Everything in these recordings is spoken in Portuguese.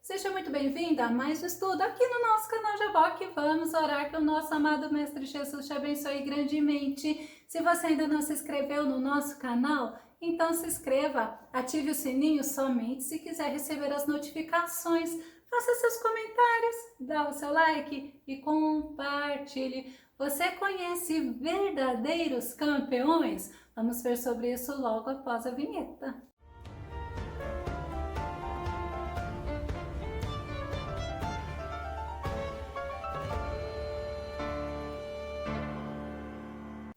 Seja muito bem-vinda a mais um estudo aqui no nosso canal Jaboque. Vamos orar que o nosso amado Mestre Jesus te abençoe grandemente. Se você ainda não se inscreveu no nosso canal, então se inscreva, ative o sininho somente se quiser receber as notificações. Faça seus comentários, dá o seu like e compartilhe. Você conhece verdadeiros campeões? Vamos ver sobre isso logo após a vinheta.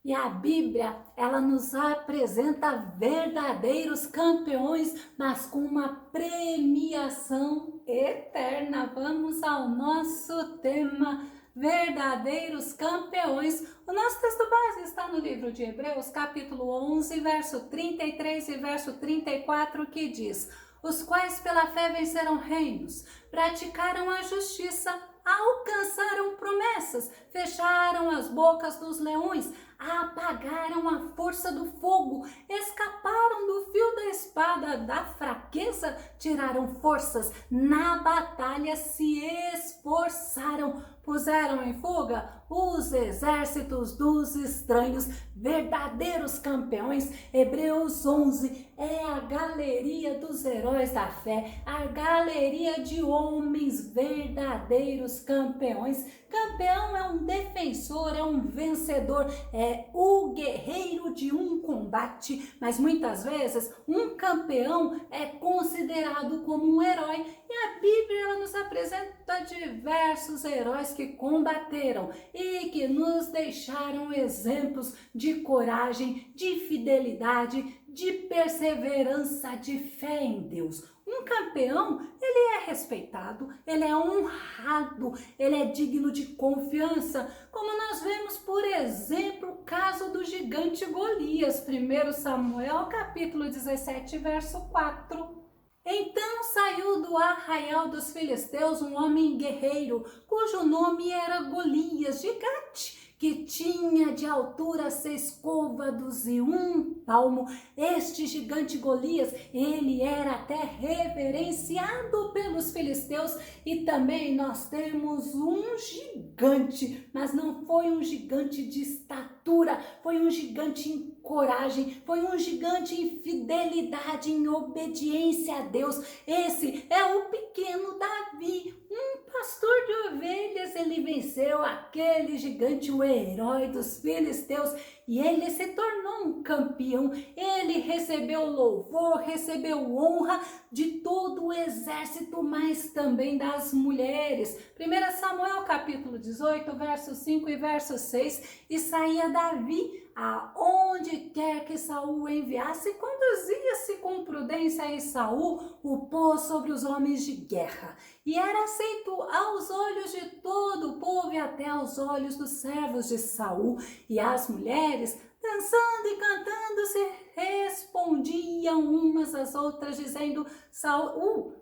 E a Bíblia, ela nos apresenta verdadeiros campeões, mas com uma premiação eterna. Vamos ao nosso tema, verdadeiros campeões. O nosso texto base está no livro de Hebreus, capítulo 11, verso 33 e verso 34, que diz: os quais pela fé venceram reinos, praticaram a justiça, alcançaram promessas, fecharam as bocas dos leões, apagaram a força do fogo, escaparam do fio da espada, da fraqueza, tiraram forças, na batalha se esforçaram, puseram em fuga os exércitos dos estranhos, verdadeiros campeões. Hebreus 11 é a galeria dos heróis da fé, a galeria de homens verdadeiros campeões. Campeão é um defensor, é um vencedor, é o guerreiro de um combate, mas muitas vezes um campeão é considerado como um herói. E a Bíblia ela nos apresenta diversos heróis que combateram e que nos deixaram exemplos de coragem, de fidelidade, de perseverança, de fé em Deus. Um campeão, ele é respeitado, ele é honrado, ele é digno de confiança, como nós vemos, por exemplo, o caso do gigante Golias, 1 Samuel, capítulo 17, verso 4. Então saiu do arraial dos filisteus um homem guerreiro, cujo nome era Golias de Gate, que tinha de altura 6 côvados e 1 palmo. Este gigante Golias, ele era até reverenciado pelos filisteus. E também nós temos um gigante, mas não foi um gigante de estatura, foi um gigante em coragem, foi um gigante em fidelidade, em obediência a Deus. Esse é o pequeno Davi, um pastor de ovelhas. Ele venceu aquele gigante, o herói dos filisteus, e ele se tornou um campeão. Ele recebeu louvor, recebeu honra de todo o exército, mas também das mulheres. 1 Samuel capítulo 18, verso 5 e verso 6, e saía Davi aonde quer que Saul o enviasse, conduzia-se com prudência, e Saul o pôs sobre os homens de guerra, e era aceito aos olhos de todo o povo e até aos olhos dos servos de Saul. E as mulheres, dançando e cantando, se respondiam umas às outras, dizendo: Saul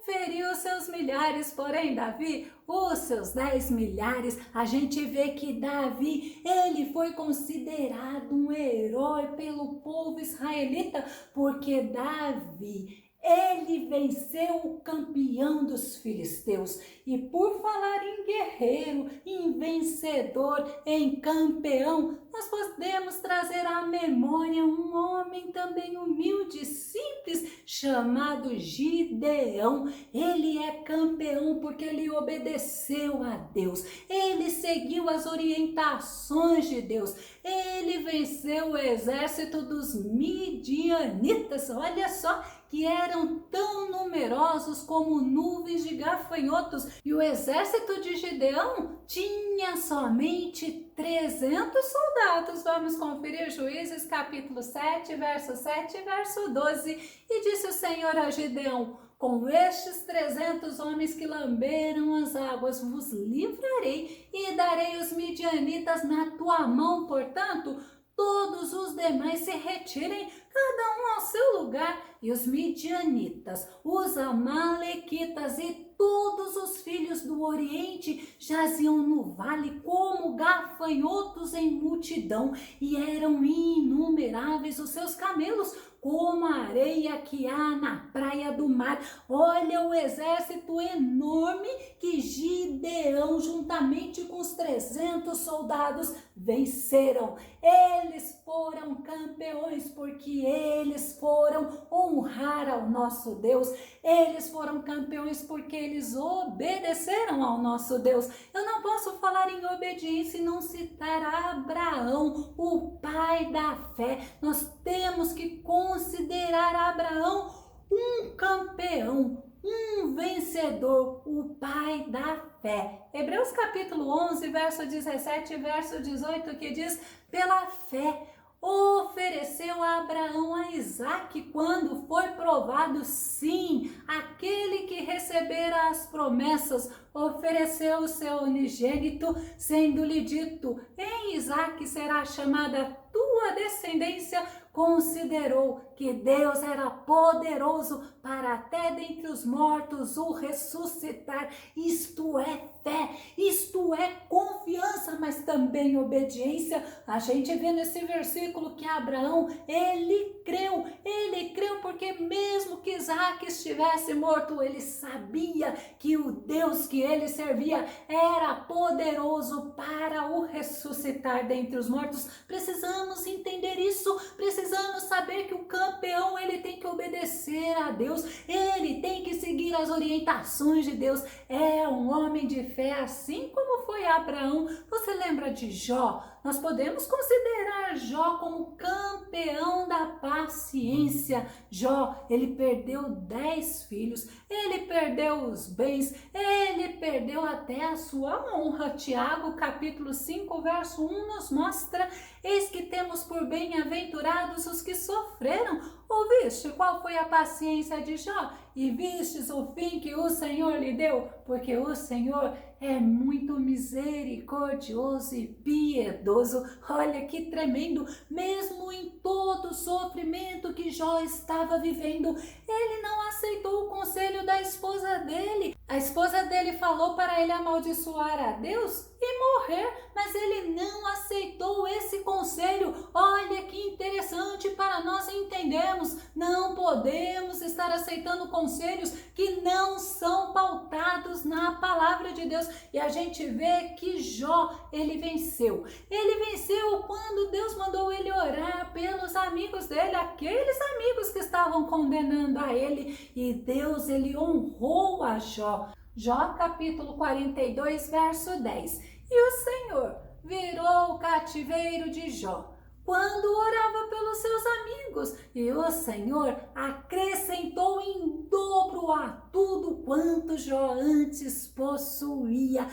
feriu seus milhares, porém Davi os seus 10 milhares. A gente vê que Davi, ele foi considerado um herói pelo povo israelita, porque Davi, ele venceu o campeão dos filisteus. E por falar em guerreiro, em vencedor, em campeão, nós podemos trazer à memória um homem também humilde e simples, chamado Gideão. Ele é campeão porque ele obedeceu a Deus, ele seguiu as orientações de Deus, ele venceu o exército dos midianitas. Olha só, que eram tão numerosos como nuvens de gafanhotos, e o exército de Gideão tinha somente 300 soldados. Vamos conferir Juízes capítulo 7, verso 7 e verso 12. E disse o Senhor a Gideão: com estes 300 homens que lamberam as águas vos livrarei, e darei os midianitas na tua mão. Portanto, todos os demais se retirem, cada um ao seu lugar. E os midianitas, os amalequitas e todos os filhos do Oriente jaziam no vale como gafanhotos em multidão, e eram inumeráveis os seus camelos, como a areia que há na praia do mar. Olha o exército enorme que Gideão, juntamente com os 300 soldados, venceram. Eles foram campeões porque eles foram honrar ao nosso Deus. Eles foram campeões porque eles obedeceram ao nosso Deus. Eu não posso falar em obediência e não citar Abraão, o pai da fé. Nós temos que considerar Abraão um campeão, um vencedor, o pai da fé. Hebreus capítulo 11, verso 17 e verso 18, que diz: pela fé ofereceu a Abraão a Isaque quando foi provado. Sim, aquele que recebera as promessas ofereceu o seu unigênito, sendo-lhe dito: em Isaque será chamada tua descendência. Considerou que Deus era poderoso para até dentre os mortos o ressuscitar. Isto é fé, isto é confiança, mas também obediência. A gente vê nesse versículo que Abraão, ele creu porque mesmo que Isaque estivesse morto, ele sabia que o Deus que ele servia era poderoso para o ressuscitar dentre os mortos. Precisamos entender isso, precisamos saber que o campeão, ele tem que obedecer a Deus, ele tem que seguir as orientações de Deus. É um homem de fé, assim como foi Abraão. Você lembra de Jó? Nós podemos considerar Jó como campeão da paciência. Jó, ele perdeu 10 filhos, ele perdeu os bens, ele perdeu até a sua honra. Tiago, capítulo 5, verso 1 nos mostra: eis que temos por bem-aventurados os que sofreram. Ouviste qual foi a paciência de Jó? E vistes o fim que o Senhor lhe deu? Porque o Senhor é muito misericordioso e piedoso. Olha que tremendo! Mesmo em todo o sofrimento que Jó estava vivendo, ele não aceitou o conselho da esposa dele. A esposa dele falou para ele amaldiçoar a Deus e morrer, mas ele não aceitou esse conselho. Olha que interessante para nós entendermos. Não podemos estar aceitando conselhos que não são pautados na palavra de Deus. E a gente vê que Jó, ele venceu. Ele venceu quando Deus mandou ele orar pelos amigos dele, aqueles amigos que estavam condenando a ele. E Deus, ele honrou a Jó. Jó capítulo 42, verso 10. E o Senhor virou o cativeiro de Jó quando orava pelos seus amigos, e o Senhor acrescentou em dobro a tudo quanto Jó antes possuía.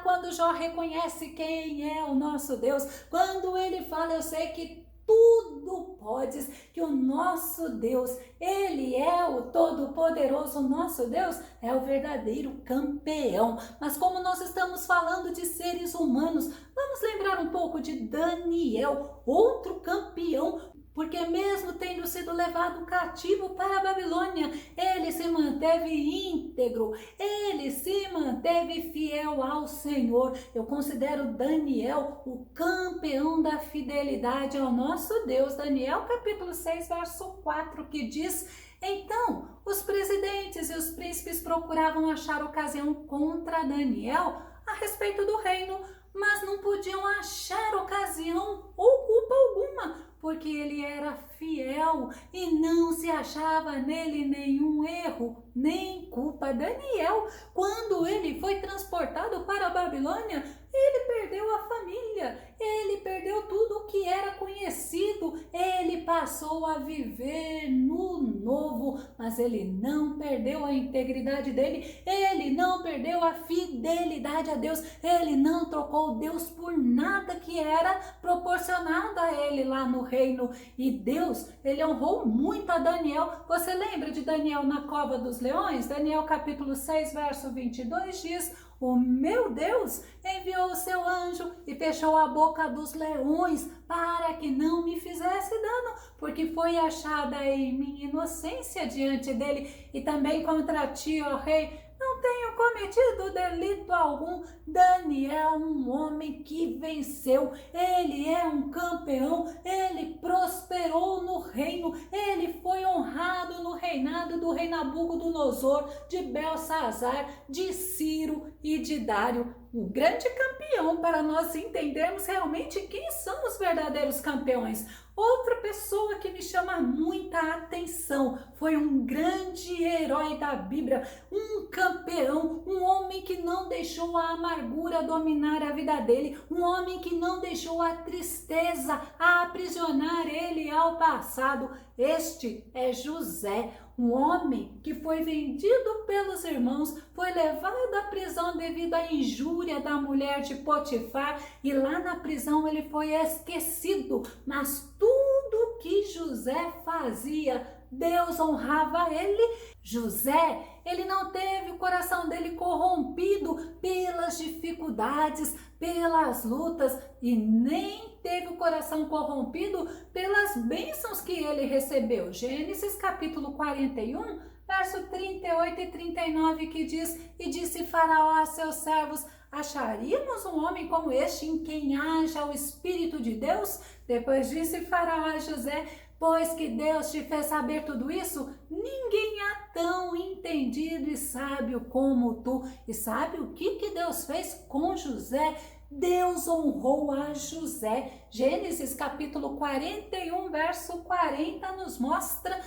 Quando Jó reconhece quem é o nosso Deus, quando ele fala: eu sei que tudo podes, que o nosso Deus, ele é o todo-poderoso. O nosso Deus é o verdadeiro campeão. Mas como nós estamos falando de seres humanos, vamos lembrar um pouco de Daniel, outro campeão, porque mesmo tendo sido levado cativo para a Babilônia, ele se manteve íntegro, ele se manteve fiel ao Senhor. Eu considero Daniel o campeão da fidelidade ao nosso Deus. Daniel capítulo 6, verso 4, que diz: então os presidentes e os príncipes procuravam achar ocasião contra Daniel a respeito do reino, mas não podiam achar ocasião ou culpa alguma, porque ele era fiel e não se achava nele nenhum erro, nem culpa. Daniel, quando ele foi transportado para a Babilônia, ele perdeu a família, ele perdeu tudo o que era conhecido, ele passou a viver no novo, mas ele não perdeu a integridade dele, ele não perdeu a fidelidade a Deus, ele não trocou Deus por nada que era proporcionado a ele lá no reino. E Deus, ele honrou muito a Daniel. Você lembra de Daniel na cova dos leões? Daniel capítulo 6, verso 22 diz: o meu Deus enviou o seu anjo e fechou a boca dos leões para que não me fizesse dano, porque foi achada em mim inocência diante dele, e também contra ti, ó rei, não tenho tenha cometido delito algum. Daniel, um homem que venceu, ele é um campeão, ele prosperou no reino, ele foi honrado no reinado do rei Nabucodonosor, de Belsazar, de Ciro e de Dário. Um grande campeão, para nós entendermos realmente quem são os verdadeiros campeões. Outra pessoa que me chama muita atenção foi um grande herói da Bíblia, um campeão, um homem que não deixou a amargura dominar a vida dele, um homem que não deixou a tristeza aprisionar ele ao passado. Este é José, um homem que foi vendido pelos irmãos, foi levado à prisão devido à injúria da mulher de Potifar, e lá na prisão ele foi esquecido, mas tudo que José fazia, Deus honrava ele. José, ele não teve o coração dele corrompido pelas dificuldades, pelas lutas, e nem teve o coração corrompido pelas bênçãos que ele recebeu. Gênesis capítulo 41, verso 38 e 39, que diz: E disse Faraó a seus servos: Acharíamos um homem como este em quem haja o Espírito de Deus? Depois disse Faraó a José: Pois que Deus te fez saber tudo isso, ninguém há tão entendido e sábio como tu. E sabe o que Deus fez com José? Deus honrou a José. Gênesis capítulo 41, verso 40 nos mostra,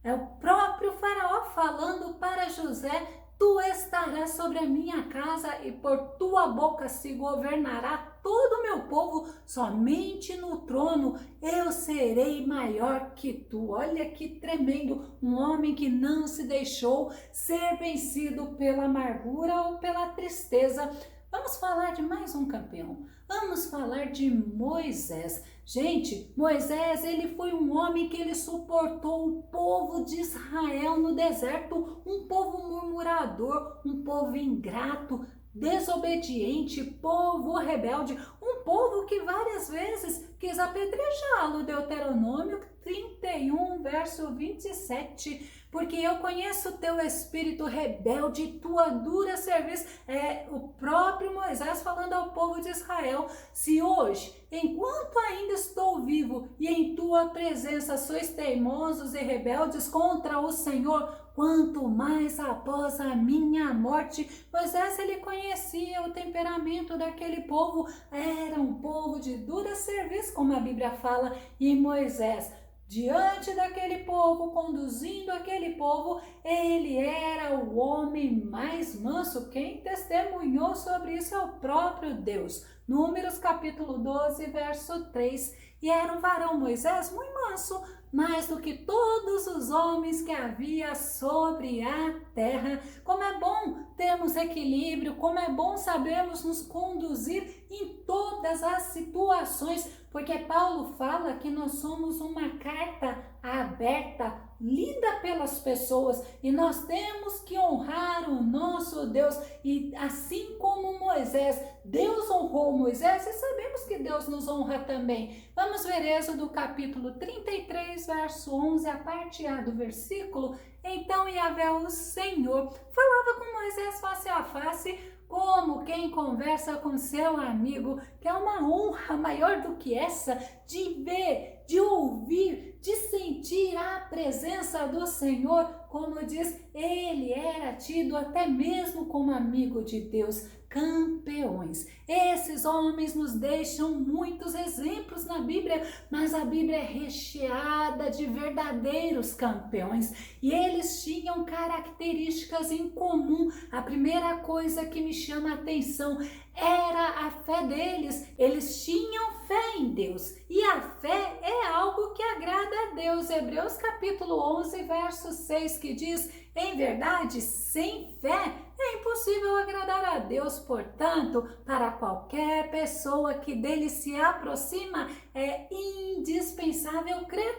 é o próprio Faraó falando para José: Tu estarás sobre a minha casa e por tua boca se governará todo o meu povo, somente no trono eu serei maior que tu. Olha que tremendo, um homem que não se deixou ser vencido pela amargura ou pela tristeza. Vamos falar de mais um campeão. Vamos falar de Moisés. Gente, Moisés, ele foi um homem que ele suportou o povo de Israel no deserto, um povo murmurador, um povo ingrato, desobediente, povo rebelde, um povo que várias vezes quis apedrejá-lo. Deuteronômio 31, verso 27. Porque eu conheço teu espírito rebelde e tua dura serviço. É o próprio Moisés falando ao povo de Israel: se hoje, enquanto ainda estou vivo e em tua presença sois teimosos e rebeldes contra o Senhor, quanto mais após a minha morte. Moisés, ele conhecia o temperamento daquele povo, era um povo de dura serviço, como a Bíblia fala, e Moisés, diante daquele povo, conduzindo aquele povo, ele era o homem mais manso. Quem testemunhou sobre isso é o próprio Deus. Números capítulo 12, verso 3. E era um varão, Moisés, muito manso, mais do que todos os homens que havia sobre a terra. Como é bom termos equilíbrio, como é bom sabermos nos conduzir em todas as situações, porque Paulo fala que nós somos uma carta aberta, lida pelas pessoas, e nós temos que honrar o nosso Deus. E assim como Moisés, Deus honrou Moisés, e sabemos que Deus nos honra também. Vamos ver Êxodo capítulo 33, verso 11, a parte A do versículo. Então Yahvé, o Senhor, falava com Moisés face a face, como quem conversa com seu amigo, que é uma honra maior do que essa, de ver, de ouvir, de sentir a presença do Senhor. Como diz, ele era tido até mesmo como amigo de Deus. Campeões. Esses homens nos deixam muitos exemplos na Bíblia, mas a Bíblia é recheada de verdadeiros campeões, e eles tinham características em comum. A primeira coisa que me chama a atenção era a fé deles. Eles tinham fé em Deus, e a fé é algo que agrada a Deus. Hebreus capítulo 11, verso 6, que diz: em verdade, sem fé é impossível agradar a Deus. Portanto, para qualquer pessoa que dele se aproxima, é indispensável crer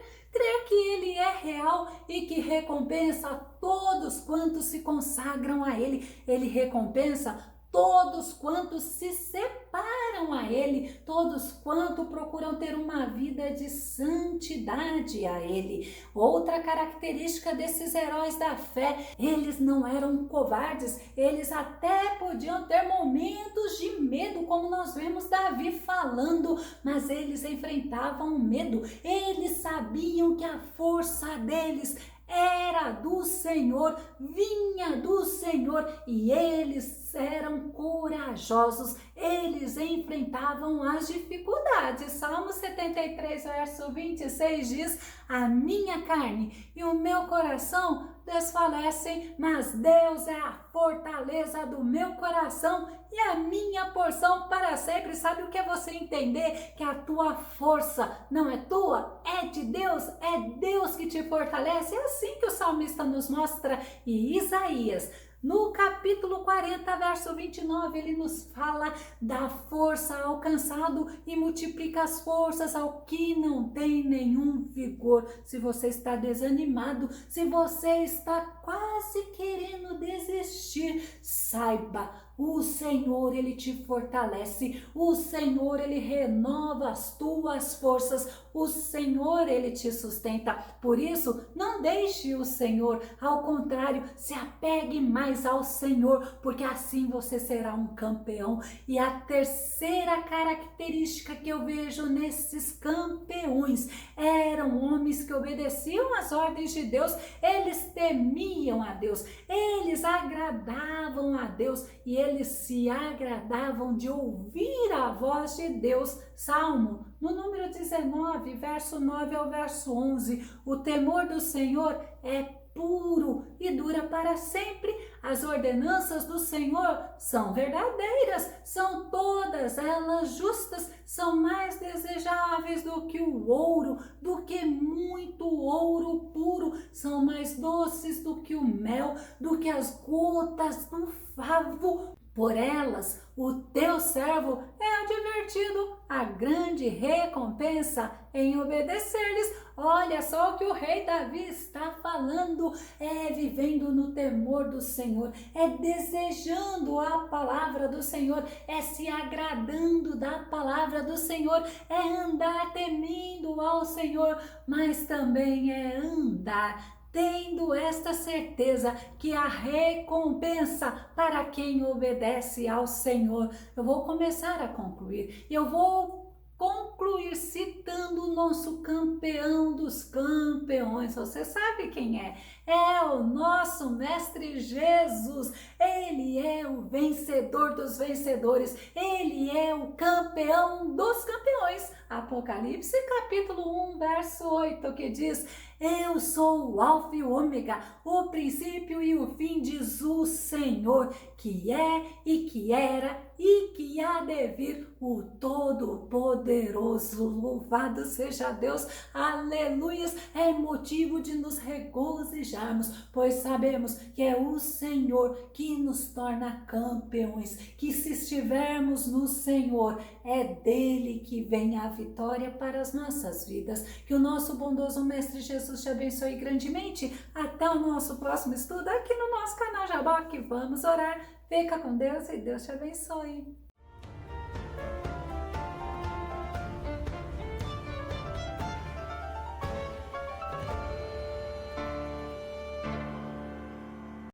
que ele é real e que recompensa todos quantos se consagram a ele. Ele recompensa todos quantos se separam buscaram a Ele, todos quanto procuram ter uma vida de santidade a Ele. Outra característica desses heróis da fé, eles não eram covardes, eles até podiam ter momentos de medo, como nós vemos Davi falando, mas eles enfrentavam o medo, eles sabiam que a força deles era do Senhor, vinha do Senhor, e eles eram corajosos, eles enfrentavam as dificuldades. Salmo 73, verso 26 diz: a minha carne e o meu coração desfalecem, mas Deus é a fortaleza do meu coração e a minha porção para sempre. Sabe o que é você entender que a tua força não é tua, é de Deus, é Deus que te fortalece? É assim que o salmista nos mostra. E Isaías, no capítulo 40, verso 29, ele nos fala da força alcançado e multiplica as forças ao que não tem nenhum vigor. Se você está desanimado, se você está quase querendo desistir, saiba, o Senhor, Ele te fortalece, o Senhor, Ele renova as tuas forças, o Senhor, Ele te sustenta. Por isso, não deixe o Senhor, ao contrário, se apegue mais ao Senhor, porque assim você será um campeão. E a terceira característica que eu vejo nesses campeões, eram homens que obedeciam às ordens de Deus, eles temiam a Deus, eles agradavam a Deus e eles se agradavam de ouvir a voz de Deus. Salmo, no número 19, verso 9 ao verso 11, o temor do Senhor é puro e dura para sempre. As ordenanças do Senhor são verdadeiras, são todas elas justas, são mais desejáveis do que o ouro, do que muito ouro puro, são mais doces do que o mel, do que as gotas do favo. Por elas, o teu servo é advertido, a grande recompensa em obedecer-lhes. Olha só o que o rei Davi está falando, é vivendo no temor do Senhor, é desejando a palavra do Senhor, é se agradando da palavra do Senhor, é andar temendo ao Senhor, mas também é andar tendo esta certeza que a recompensa para quem obedece ao Senhor. Eu vou começar a concluir. Eu vou concluir citando o nosso campeão dos campeões. Você sabe quem é? É o nosso Mestre Jesus. Ele é o vencedor dos vencedores. Ele é o campeão dos campeões. Apocalipse capítulo 1, verso 8, que diz: eu sou o Alfa e o Ômega, o princípio e o fim, diz o Senhor, que é e que era e que há de vir, o Todo-Poderoso. Louvado seja Deus, aleluias. É motivo de nos regozijarmos, pois sabemos que é o Senhor que nos torna campeões, que se estivermos no Senhor, é dele que vem a vitória para as nossas vidas. Que o nosso bondoso Mestre Jesus te abençoe grandemente. Até o nosso próximo estudo aqui no nosso canal Jaboque. Vamos orar. Fica com Deus e Deus te abençoe.